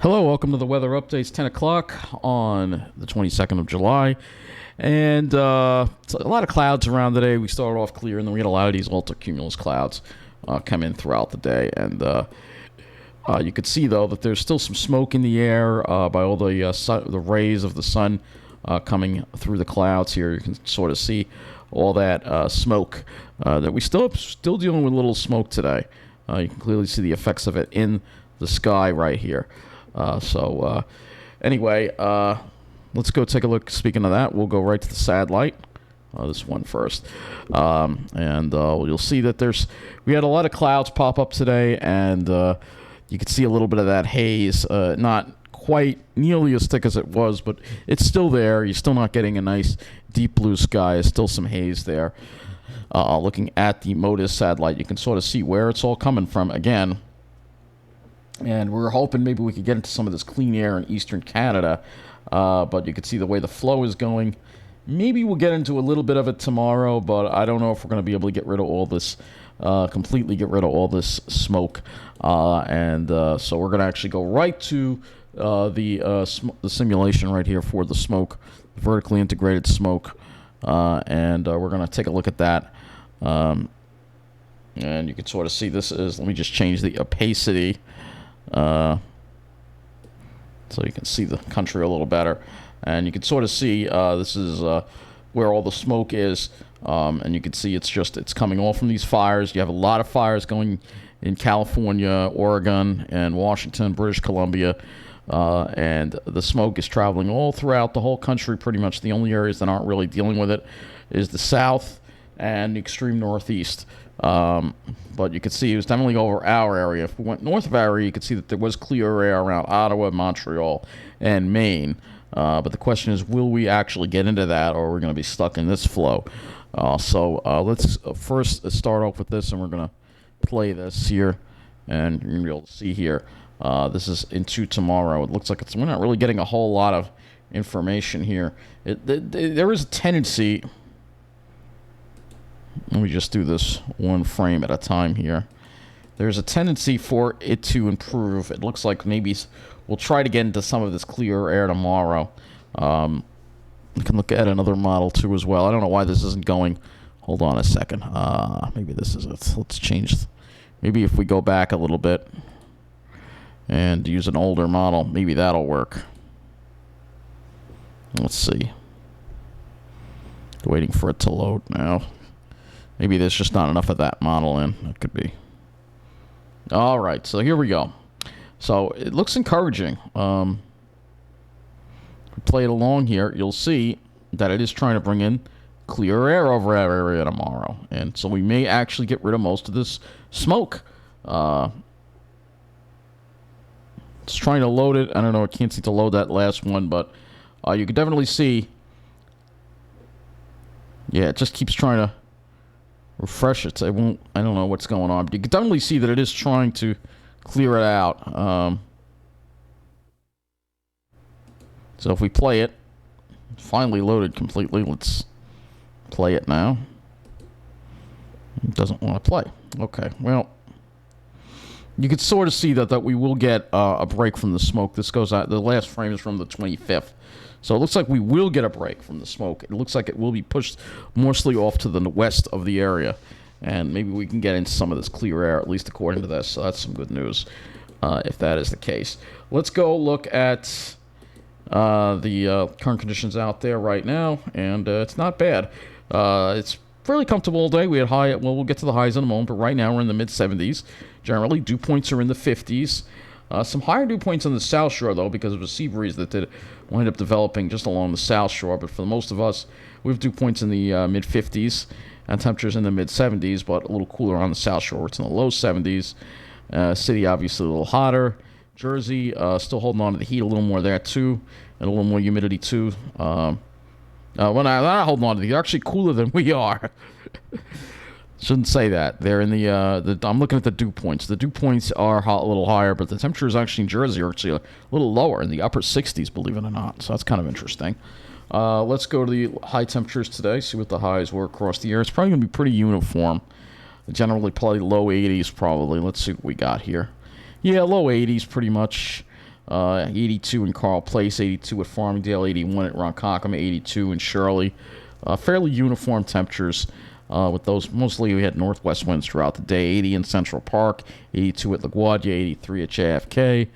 Hello, welcome to the weather updates. 10 o'clock on the 22nd of July. And it's a lot of clouds around today. We started off clear, and then we had a lot of these altocumulus clouds come in throughout the day. And you could see, though, that there's still some smoke in the air by all the rays of the sun coming through the clouds here. You can sort of see all that smoke that we still dealing with a little smoke today. You can clearly see the effects of it in the sky right here. Anyway, let's go take a look. Speaking of that, we'll go right to the satellite. This one first. You'll see that we had a lot of clouds pop up today, and you can see a little bit of that haze. Not quite nearly as thick as it was, but it's still there. You're still not getting a nice deep blue sky. There's still some haze there. Looking at the MODIS satellite, you can sort of see where it's all coming from again. And we were hoping maybe we could get into some of this clean air in eastern Canada, but you can see the way the flow is going. Maybe we'll get into a little bit of it tomorrow, but I don't know if we're going to be able to get rid of all this, completely get rid of all this smoke. So we're going to actually go right to the simulation right here for the smoke, vertically integrated smoke, and we're going to take a look at that. And you can sort of see this is, let me just change the opacity. So you can see the country a little better, and you can sort of see this is where all the smoke is, and you can see it's coming all from these fires. You have a lot of fires going in California, Oregon, and Washington, British Columbia, and the smoke is traveling all throughout the whole country pretty much. The only areas that aren't really dealing with it is the south and the extreme northeast. But you can see it was definitely over our area. If we went north of our area, you could see that there was clear air around Ottawa, Montreal, and Maine. But the question is, will we actually get into that, or are we going to be stuck in this flow? Let's first start off with this, and we're going to play this here. And you're going to be able to see here. This is into tomorrow. It looks like we're not really getting a whole lot of information here. There is a tendency... Let me just do this one frame at a time here. There's a tendency for it to improve. It looks like maybe we'll try to get into some of this clearer air tomorrow. You can look at another model too as well. I don't know why this isn't going. Hold on a second. Maybe this is it. Let's change. Maybe if we go back a little bit and use an older model, maybe that'll work. Let's see. Waiting for it to load now. Maybe there's just not enough of that model in. That could be. All right, so here we go. So it looks encouraging. If we play it along here, you'll see that it is trying to bring in clear air over our area tomorrow. And so we may actually get rid of most of this smoke. It's trying to load it. I don't know. I can't seem to load that last one, but you can definitely see. Yeah, it just keeps trying to refresh it. I don't know what's going on. But you can definitely see that it is trying to clear it out. So if we play it, it's finally loaded completely. Let's play it now. It doesn't want to play. Okay, well, you can sort of see that we will get a break from the smoke. This goes out. The last frame is from the 25th. So it looks like we will get a break from the smoke. It looks like it will be pushed mostly off to the west of the area. And maybe we can get into some of this clear air, at least according to this. So that's some good news, if that is the case. Let's go look at the current conditions out there right now. And it's not bad. It's fairly comfortable all day. We had high, well, we'll get to the highs in a moment. But right now we're in the mid-70s. Generally, dew points are in the 50s. Some higher dew points on the South Shore, though, because of a sea breeze that did wind up developing just along the South Shore. But for most of us, we have dew points in the mid-50s and temperatures in the mid-70s, but a little cooler on the South Shore. It's in the low 70s. City, obviously, a little hotter. Jersey, still holding on to the heat a little more there, too, and a little more humidity, too. Well, not holding on to the heat. They're actually cooler than we are. Shouldn't say that. They're in the I'm looking at the dew points. The dew points are a little higher, but the temperatures actually in Jersey are actually a little lower, in the upper 60s, believe it or not. So that's kind of interesting. Let's go to the high temperatures today, see what the highs were across the year. It's probably going to be pretty uniform. Generally probably low 80s probably. Let's see what we got here. Yeah, low 80s pretty much. 82 in Carl Place, 82 at Farmingdale, 81 at Ronkonkoma, 82 in Shirley. Fairly uniform temperatures with those. Mostly we had northwest winds throughout the day. 80 in Central Park, 82 at LaGuardia, 83 at JFK.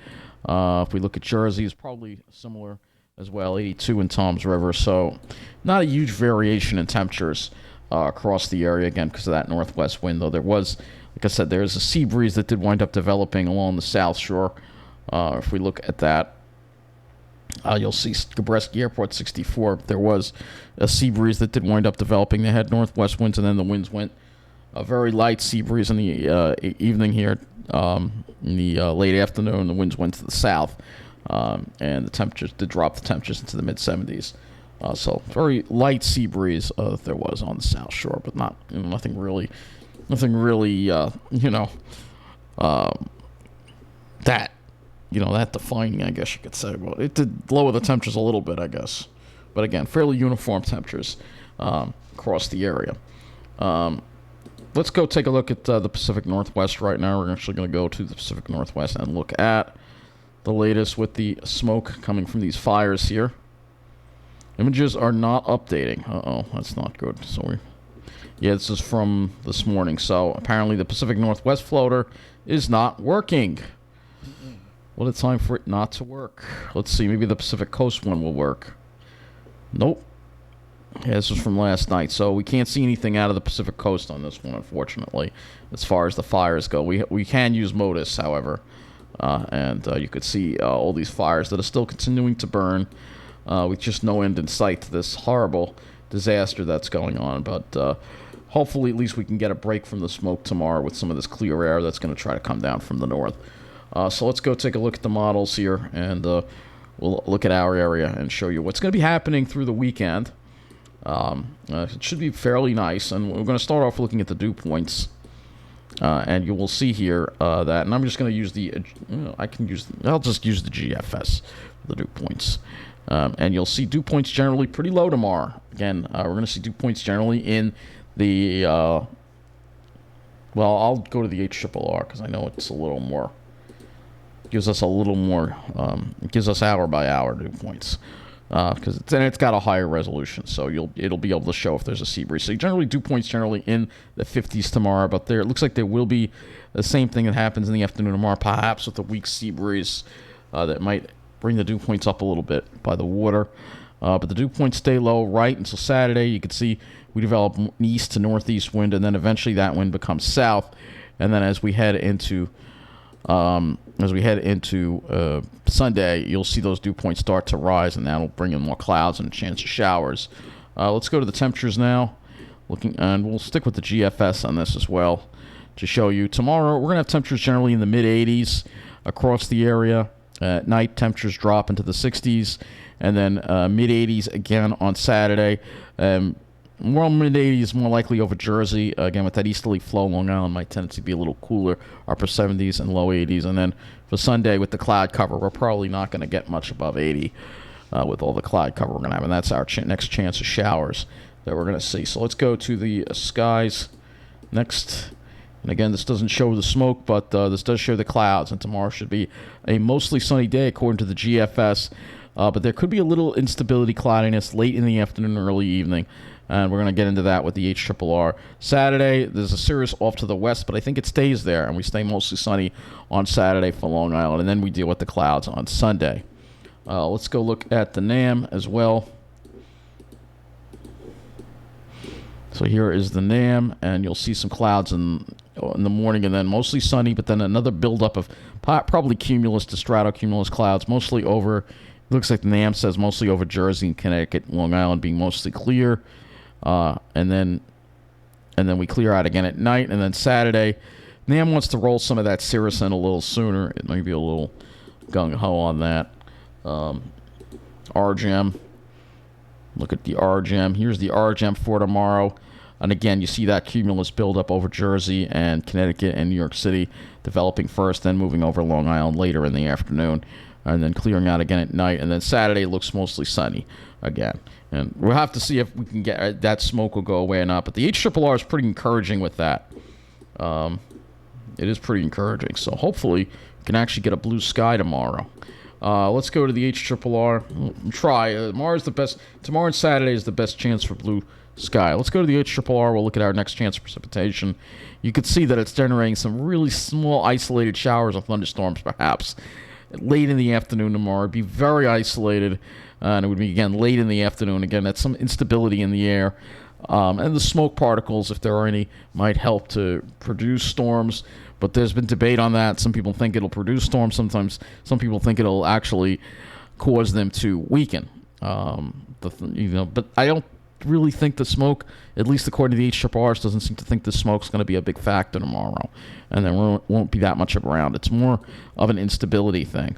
If we look at Jersey, it's probably similar as well, 82 in Toms River. So not a huge variation in temperatures across the area, again, because of that northwest wind, though there was, like I said, there's a sea breeze that did wind up developing along the South Shore. If we look at that, you'll see Gabreski Airport 64. There was a sea breeze that did wind up developing. They had northwest winds, and then the winds went a very light sea breeze in the evening here. In the late afternoon, the winds went to the south, and the temperatures did drop the temperatures into the mid-70s. So very light sea breeze there was on the South Shore, but not nothing really that defining, I guess you could say. Well, it did lower the temperatures a little bit, I guess, but again, fairly uniform temperatures across the area. Let's go take a look at the Pacific Northwest right now. We're actually going to go to the Pacific Northwest and look at the latest with the smoke coming from these fires here. Images are not updating. Uh-oh, that's not good. Yeah, this is from this morning. So apparently the Pacific Northwest floater is not working. What a time for it not to work. Let's see, maybe the Pacific Coast one will work. Nope. Yeah, this was from last night, so we can't see anything out of the Pacific Coast on this one, unfortunately, as far as the fires go. We can use MODIS, however, and you could see all these fires that are still continuing to burn with just no end in sight to this horrible disaster that's going on. But hopefully at least we can get a break from the smoke tomorrow with some of this clear air that's going to try to come down from the north. So let's go take a look at the models here, and we'll look at our area and show you what's going to be happening through the weekend. It should be fairly nice, and we're going to start off looking at the dew points, and you will see here that, and I'm just going to use I'll just use the GFS for the dew points, and you'll see dew points generally pretty low tomorrow. Again, we're going to see dew points generally in the well, I'll go to the HRRR because I know it's a little more, gives us it gives us hour by hour dew points. Because it's got a higher resolution, so it'll be able to show if there's a sea breeze. So generally, dew points generally in the 50s tomorrow, but it looks like there will be the same thing that happens in the afternoon tomorrow, perhaps with a weak sea breeze that might bring the dew points up a little bit by the water. But the dew points stay low right until Saturday. You can see we develop an east to northeast wind, and then eventually that wind becomes south. And then as we head into Sunday, you'll see those dew points start to rise, and that'll bring in more clouds and a chance of showers. Let's go to the temperatures now. And we'll stick with the GFS on this as well to show you. Tomorrow, we're going to have temperatures generally in the mid-80s across the area. At night, temperatures drop into the 60s, and then mid-80s again on Saturday. More mid-80s, more likely over Jersey. Again, with that easterly flow, Long Island might tend to be a little cooler, upper 70s and low 80s. And then for Sunday, with the cloud cover, we're probably not going to get much above 80 with all the cloud cover we're going to have. And that's our next chance of showers that we're going to see. So let's go to the skies next. And again, this doesn't show the smoke, but this does show the clouds. And tomorrow should be a mostly sunny day, according to the GFS. But there could be a little instability, cloudiness late in the afternoon, early evening. And we're going to get into that with the HRRR. Saturday, there's a cirrus off to the west, but I think it stays there, and we stay mostly sunny on Saturday for Long Island, and then we deal with the clouds on Sunday. Let's go look at the NAM as well. So here is the NAM, and you'll see some clouds in the morning, and then mostly sunny, but then another buildup of probably cumulus to stratocumulus clouds, mostly over, it looks like the NAM says mostly over Jersey and Connecticut, Long Island being mostly clear. And then we clear out again at night, and then Saturday, NAM wants to roll some of that cirrus in a little sooner. It may be a little gung-ho on that. RGEM. Look at the RGEM. Here's the RGEM for tomorrow. And again, you see that cumulus buildup over Jersey and Connecticut and New York City developing first, then moving over Long Island later in the afternoon, and then clearing out again at night. And then Saturday looks mostly sunny again. And we'll have to see if we can get that smoke will go away or not. But the HRRR is pretty encouraging with that. It is pretty encouraging. So hopefully we can actually get a blue sky tomorrow. Let's go to the HRRR. Try. Tomorrow and Saturday is the best chance for blue sky. Let's go to the HRRR. We'll look at our next chance of precipitation. You can see that it's generating some really small isolated showers of thunderstorms, perhaps late in the afternoon tomorrow. It'd be very isolated, and it would be, again, late in the afternoon. Again, that's some instability in the air. And the smoke particles, if there are any, might help to produce storms. But there's been debate on that. Some people think it'll produce storms. Sometimes some people think it'll actually cause them to weaken. But I don't really think the smoke, at least according to the HRRs, doesn't seem to think the smoke's going to be a big factor tomorrow. And there won't be that much around. It's more of an instability thing.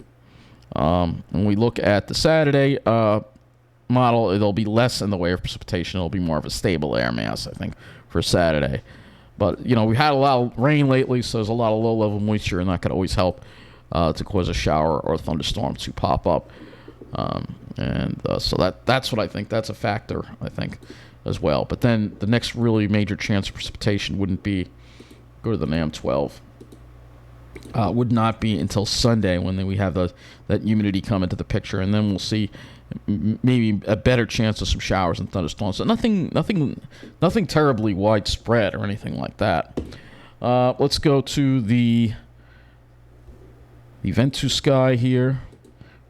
When we look at the Saturday model, it'll be less in the way of precipitation. It'll be more of a stable air mass, I think, for Saturday. But, we've had a lot of rain lately, so there's a lot of low-level moisture, and that could always help to cause a shower or a thunderstorm to pop up. So that's what I think. That's a factor, I think, as well. But then the next really major chance of precipitation wouldn't be, go to the NAM 12, would not be until Sunday when we have that humidity come into the picture, and then we'll see maybe a better chance of some showers and thunderstorms. So nothing terribly widespread or anything like that. Let's go to the event to sky here.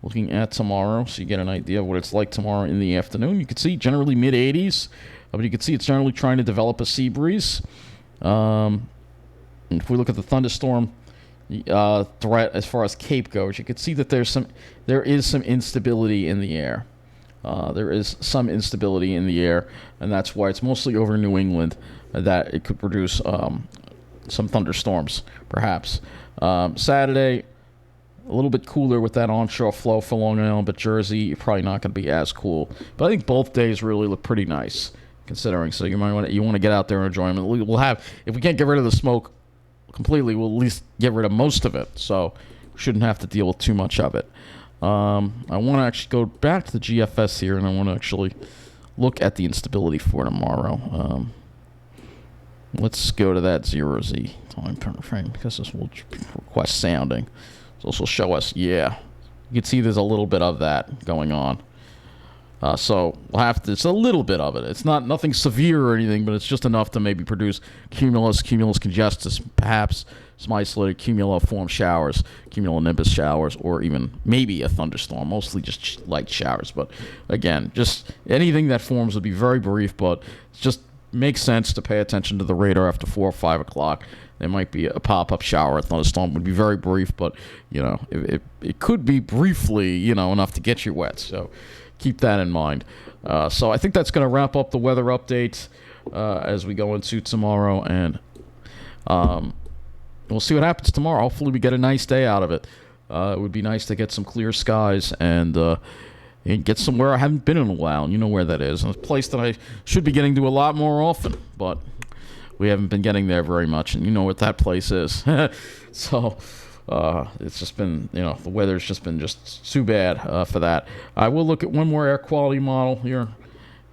Looking at tomorrow, so you get an idea of what it's like tomorrow in the afternoon. You can see generally mid-80s, but you can see it's generally trying to develop a sea breeze. If we look at the thunderstorm threat as far as Cape goes, you can see that there is some instability in the air. There is some instability in the air, and that's why it's mostly over New England that it could produce some thunderstorms, perhaps. Saturday, a little bit cooler with that onshore flow for Long Island, but Jersey, you're probably not going to be as cool. But I think both days really look pretty nice, considering. So you want to get out there and enjoy them. We'll have, if we can't get rid of the smoke completely, we'll at least get rid of most of it. So we shouldn't have to deal with too much of it. I want to actually go back to the GFS here, and I want to actually look at the instability for tomorrow. Let's go to that 0Z time frame, because this will request sounding. This will show us, you can see there's a little bit of that going on. So we'll have to, it's a little bit of it. It's nothing severe or anything, but it's just enough to maybe produce cumulus congestus, perhaps some isolated cumuliform showers, cumulonimbus showers, or even maybe a thunderstorm, mostly just light showers. But again, just anything that forms would be very brief, but it just makes sense to pay attention to the radar after 4 or 5 o'clock. There might be a pop-up shower. A thunderstorm would be very brief, but, it could be briefly, enough to get you wet. So keep that in mind. So I think that's going to wrap up the weather update as we go into tomorrow. And we'll see what happens tomorrow. Hopefully we get a nice day out of it. It would be nice to get some clear skies and get somewhere I haven't been in a while. And you know where that is. And it's a place that I should be getting to a lot more often, but we haven't been getting there very much, and you know what that place is. So it's just been, the weather's just been too bad for that. I will look at one more air quality model here,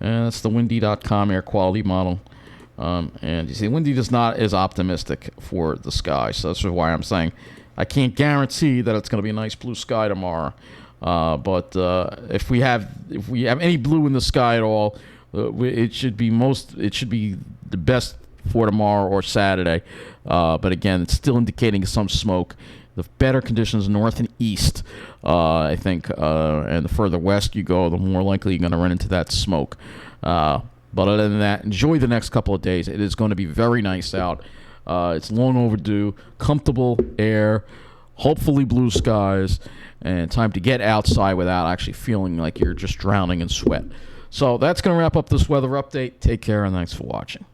and that's the windy.com air quality model. And you see, Windy is not as optimistic for the sky, so that's why I'm saying I can't guarantee that it's going to be a nice blue sky tomorrow. But if we have any blue in the sky at all, it should be the best for tomorrow or Saturday. But again, it's still indicating some smoke. The better conditions north and east, I think, and the further west you go, the more likely you're going to run into that smoke. But other than that, enjoy the next couple of days. It is going to be very nice out. It's long overdue, comfortable air, hopefully blue skies, and time to get outside without actually feeling like you're just drowning in sweat. So that's going to wrap up this weather update. Take care, and thanks for watching.